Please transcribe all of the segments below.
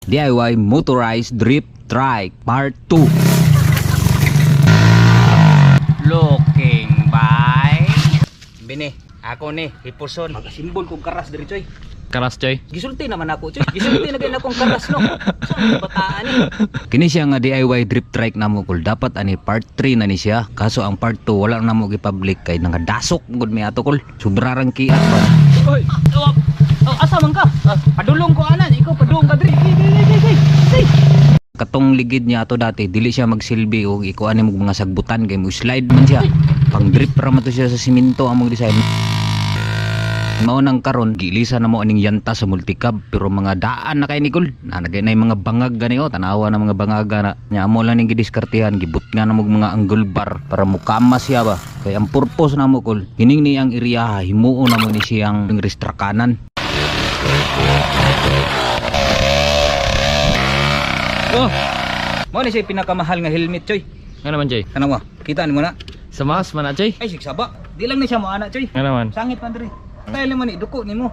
DIY Motorized Drift Trike Part 2. Looking by Bini, ako ni hipuson magasimbol kong karas diri choy. Karas choy. Gisulti naman ako choy. Gisulti na gyud akong karas no. Sa bataan ni. Kini siya nga DIY drift trike namo kul dapat ani part 3 na ni siya. Kaso ang part 2 wala namo gi-public kay nangadasok gud mi ato kul. Sobrarang kiat pa. Oy. Oh, asa man ka? Padulong ko anan, ikaw padulong ka diri. Katong ligid niya ato dati dili siya magsilbi og ikuan mo mga sagbutan kay mo slide man siya. Pang drip ra man to siya sa simento among design. Mao nang karon gilisa na mo aning yanta sa multicab pero mga daan na kay Nicole na nagay na mga bangag gani o tanawa na mga bangaga na nya mo lang ning gidiskartehan gibut nga na mo mga angle bar para mukama siya ba kay ang purpose na mo kol hining ni ang area himuon na mo ni siyang restrakanan. Oh mo ni siya pinakamahal nga helmet choy. Nga naman choy. Kana mo kita ni mo na Sa mas man na choy. ay sigsaba di lang ni siya mo ana choy. Nga naman. Sangit man diri. Tayo man ni duko nimo.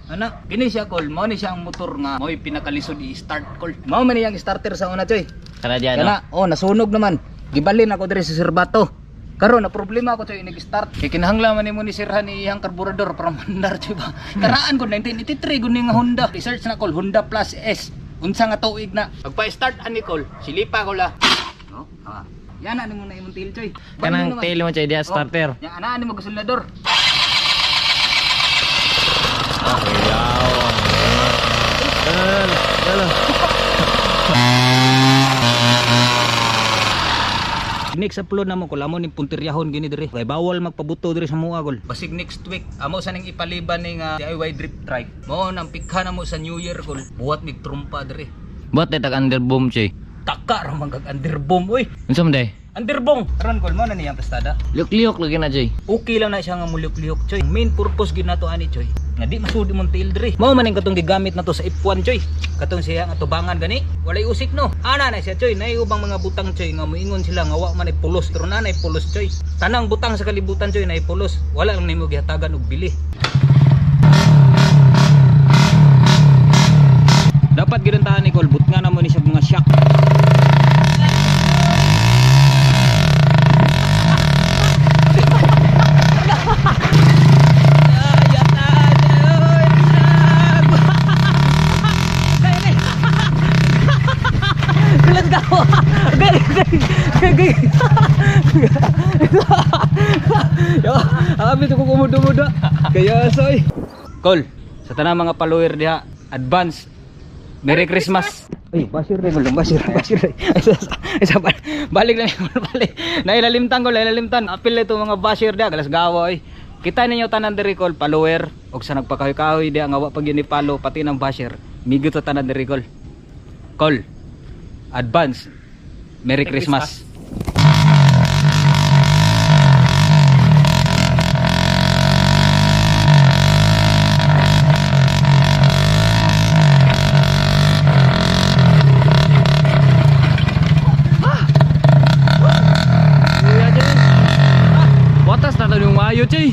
Ana, kini siya kol, mao ni siya ang motor nga mo'y pinakalisod i-start kol. Mao man niyang starter sa una choy. Kana diyan no. Kana, oh nasunog naman. Gibalin ako diri sa serbato. Karon na problema ako choy nag-start. Kay kinahanglan man nimo ni sirhan ni iyang karburador para mandar choy ba. Karaan ko 1983 gud nga Honda. I-search na kol Honda Plus S. Unsa nga tuig na. Pagpa-start ani kol, silipa ko la. No? Ah. Yan na nimo na imong tail choy. Kanang tail mo choy diya starter. Yan ana nimo gasolnador. Next upload na mo kung amo ning puntiryahon gini diri kay bawal magpabuto diri sa mua gol. Basig next week amo sa ning ipaliban ning DIY drift trike. Mao nang pikha na mo sa New Year kol. Buhat mig trumpa diri. Buat tag underboom choy. Taka ra man kag underbomb oy. Unsa man day? Underbong. Karon kol mo na niyang pastada. Liok-liok lagi na choy. Okay lang na siya nga muliok-liok choy. Main purpose gid nato ani choy. Nga di masudi mong tail diri. Mao man ning katong gigamit nato sa F1 choy. Katong siya nga tubangan gani. Walay usik no. Ana na siya choy. Nay ubang mga butang choy nga moingon sila nga wa man ay pulos pero nanay pulos choy. Tanang butang sa kalibutan choy nay pulos. Wala lang nimo gihatagan og bili. Dapat gidantahan ni Col but nga namo ni siya mga shock. Abi to ko kumudo-mudo. Kaya soy. Col, sa tanang mga follower diha, advance Merry Christmas. Ay, basir rin gulong, basir. Balik lang balik. Nailalimtan ko, nailalimtan. Apil ito mga basir diha, galas gawa ay. Kita ninyo tanan diri Col, follower og sa nagpakahoy-kahoy diha nga wa pag ni follow pati ng basir. Migot sa tanan diri Col. Col. Advance Merry Christmas. Watas na to yung mayo choy.